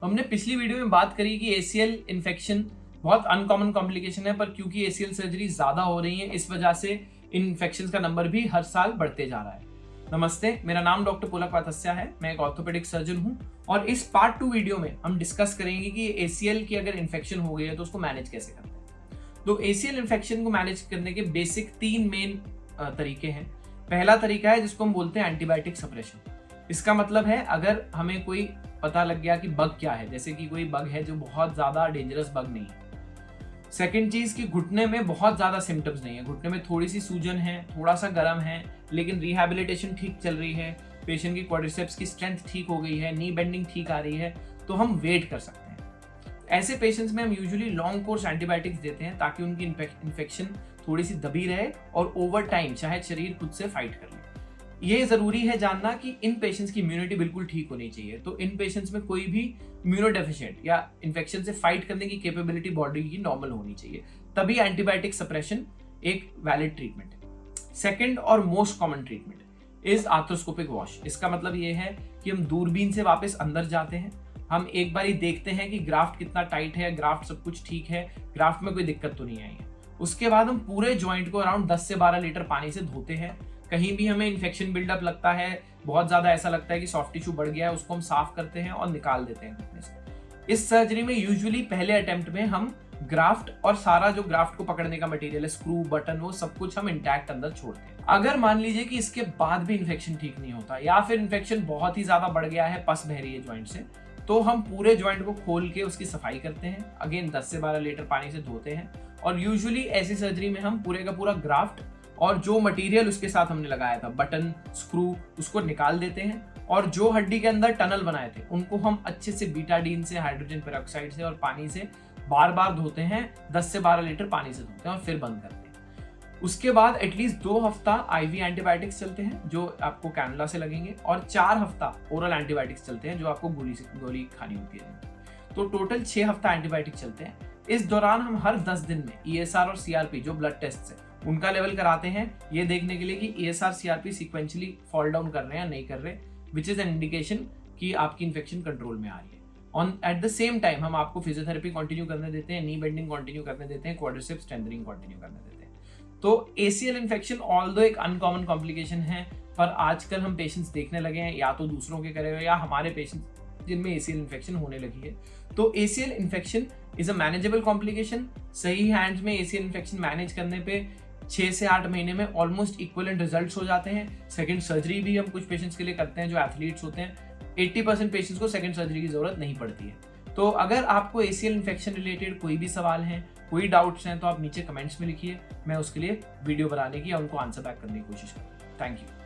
हमने पिछली वीडियो में बात करी कि एसीएल इन्फेक्शन बहुत अनकॉमन कॉम्प्लिकेशन है, पर क्योंकि एसीएल सर्जरी ज्यादा हो रही है इस वजह से इन इन्फेक्शन का नंबर भी हर साल बढ़ते जा रहा है। नमस्ते, मेरा नाम डॉक्टर पुलक वातस्या है। मैं एक ऑर्थोपेडिक सर्जन हूं और इस पार्ट 2 वीडियो में हम डिस्कस करेंगे कि एसीएल की अगर इन्फेक्शन हो गई है तो उसको मैनेज कैसे करते हैं। तो एसीएल इन्फेक्शन को मैनेज करने के बेसिक 3 मेन तरीके हैं। पहला तरीका है जिसको हम बोलते हैं एंटीबायोटिक सप्रेशन। इसका मतलब है अगर हमें कोई पता लग गया कि बग क्या है, जैसे कि कोई बग है जो बहुत ज्यादा डेंजरस बग नहीं है। सेकंड चीज कि घुटने में बहुत ज्यादा सिम्टम्स नहीं है, घुटने में थोड़ी सी सूजन है, थोड़ा सा गर्म है, लेकिन रिहैबिलिटेशन ठीक चल रही है, पेशेंट की क्वाड्रिसेप्स की स्ट्रेंथ ठीक हो गई है, नी बेंडिंग ठीक आ रही है, तो हम वेट कर सकते हैं। ऐसे पेशेंट्स में हम यूजुअली लॉन्ग कोर्स एंटीबायोटिक्स देते हैं ताकि उनकी इन्फेक्शन थोड़ी सी दबी रहे और ओवर टाइम शायद शरीर खुद से फाइट कर ले। ये जरूरी है जानना कि इन पेशेंट्स की इम्यूनिटी बिल्कुल ठीक होनी चाहिए। तो इन पेशेंट्स में कोई भी इम्यूनोडेफिशिएंट या इन्फेक्शन से फाइट करने की कैपेबिलिटी बॉडी की नॉर्मल होनी चाहिए, तभी एंटीबायोटिक सप्रेशन एक वैलिड ट्रीटमेंट है। सेकंड और most common treatment is arthroscopic wash. इसका मतलब ये है कि हम दूरबीन से वापस अंदर जाते हैं, हम एक बार ही देखते हैं कि ग्राफ्ट कितना टाइट है, ग्राफ्ट सब कुछ ठीक है, ग्राफ्ट में कोई दिक्कत तो नहीं आई है। उसके बाद हम पूरे जॉइंट को अराउंड 10 से 12 लीटर पानी से धोते हैं। कहीं भी हमें इन्फेक्शन बिल्डअप लगता है, बहुत ज्यादा ऐसा लगता है कि सॉफ्ट टिश्यू बढ़ गया है, उसको हम साफ करते हैं और निकाल देते हैं घुटने से। इस सर्जरी में यूजुअली पहले अटेम्प्ट में हम ग्राफ्ट और सारा जो ग्राफ्ट को पकड़ने का मटेरियल है, स्क्रू बटन, वो सब कुछ हम इंटैक्ट अंदर छोड़ते हैं। अगर मान लीजिए कि इसके बाद भी इन्फेक्शन ठीक नहीं होता या फिर इन्फेक्शन बहुत ही ज्यादा बढ़ गया है, पस बह रही है ज्वाइंट से, तो हम पूरे ज्वाइंट को खोल के उसकी सफाई करते हैं। अगेन 10 से 12 लीटर पानी से धोते हैं और यूजुअली ऐसी सर्जरी में हम पूरे का पूरा ग्राफ्ट और जो मटेरियल उसके साथ हमने लगाया था, बटन, स्क्रू, उसको निकाल देते हैं और जो हड्डी के अंदर टनल बनाए थे उनको हम अच्छे से बीटाडीन से, हाइड्रोजन पेरोक्साइड से और पानी से बार बार धोते हैं। 10 से 12 लीटर पानी से धोते हैं और फिर बंद करते हैं। उसके बाद एटलीस्ट 2 हफ्ता आईवी एंटीबायोटिक्स चलते हैं जो आपको कैनुला से लगेंगे और 4 हफ्ता ओरल एंटीबायोटिक्स चलते हैं जो आपको गोली खानी होती है। तो टोटल 6 हफ्ता एंटीबायोटिक चलते हैं। इस दौरान हम हर 10 दिन में ईएसआर और सीआरपी जो ब्लड टेस्ट है उनका लेवल कराते हैं, ये देखने के लिए कि ESR CRP sequentially fall down कर रहे हैं या नहीं कर रहे, विच इज एन इंडिकेशन कि आपकी इन्फेक्शन कंट्रोल में आ रही है। On at the same time हम आपको फिजियोथेरेपी कंटिन्यू करने देते हैं, नी बेंडिंग कंटिन्यू करने देते हैं, क्वाड्रिसेप्स स्ट्रेंथनिंग कंटिन्यू करने देते हैं। तो एसीएल इन्फेक्शन ऑल्दो एक अनकॉमन कॉम्प्लिकेशन है, पर आजकल हम पेशेंट्स देखने लगे हैं या तो दूसरों के करे हुए या हमारे पेशेंट्स जिनमें एसीएल इन्फेक्शन होने लगी है। तो ACL infection is a manageable complication. सही हैंड्स में एसीएल इन्फेक्शन मैनेज करने पे 6 से 8 महीने में ऑलमोस्ट इक्विवेलेंट रिजल्ट्स हो जाते हैं। सेकंड सर्जरी भी हम कुछ पेशेंट्स के लिए करते हैं जो एथलीट्स होते हैं। 80% पेशेंट्स को सेकंड सर्जरी की जरूरत नहीं पड़ती है। तो अगर आपको एसीएल इन्फेक्शन रिलेटेड कोई भी सवाल है, कोई डाउट्स हैं, तो आप नीचे कमेंट्स में लिखिए, मैं उसके लिए वीडियो बनाने की या उनको आंसर बैक करने की कोशिश करूँगा। Thank you.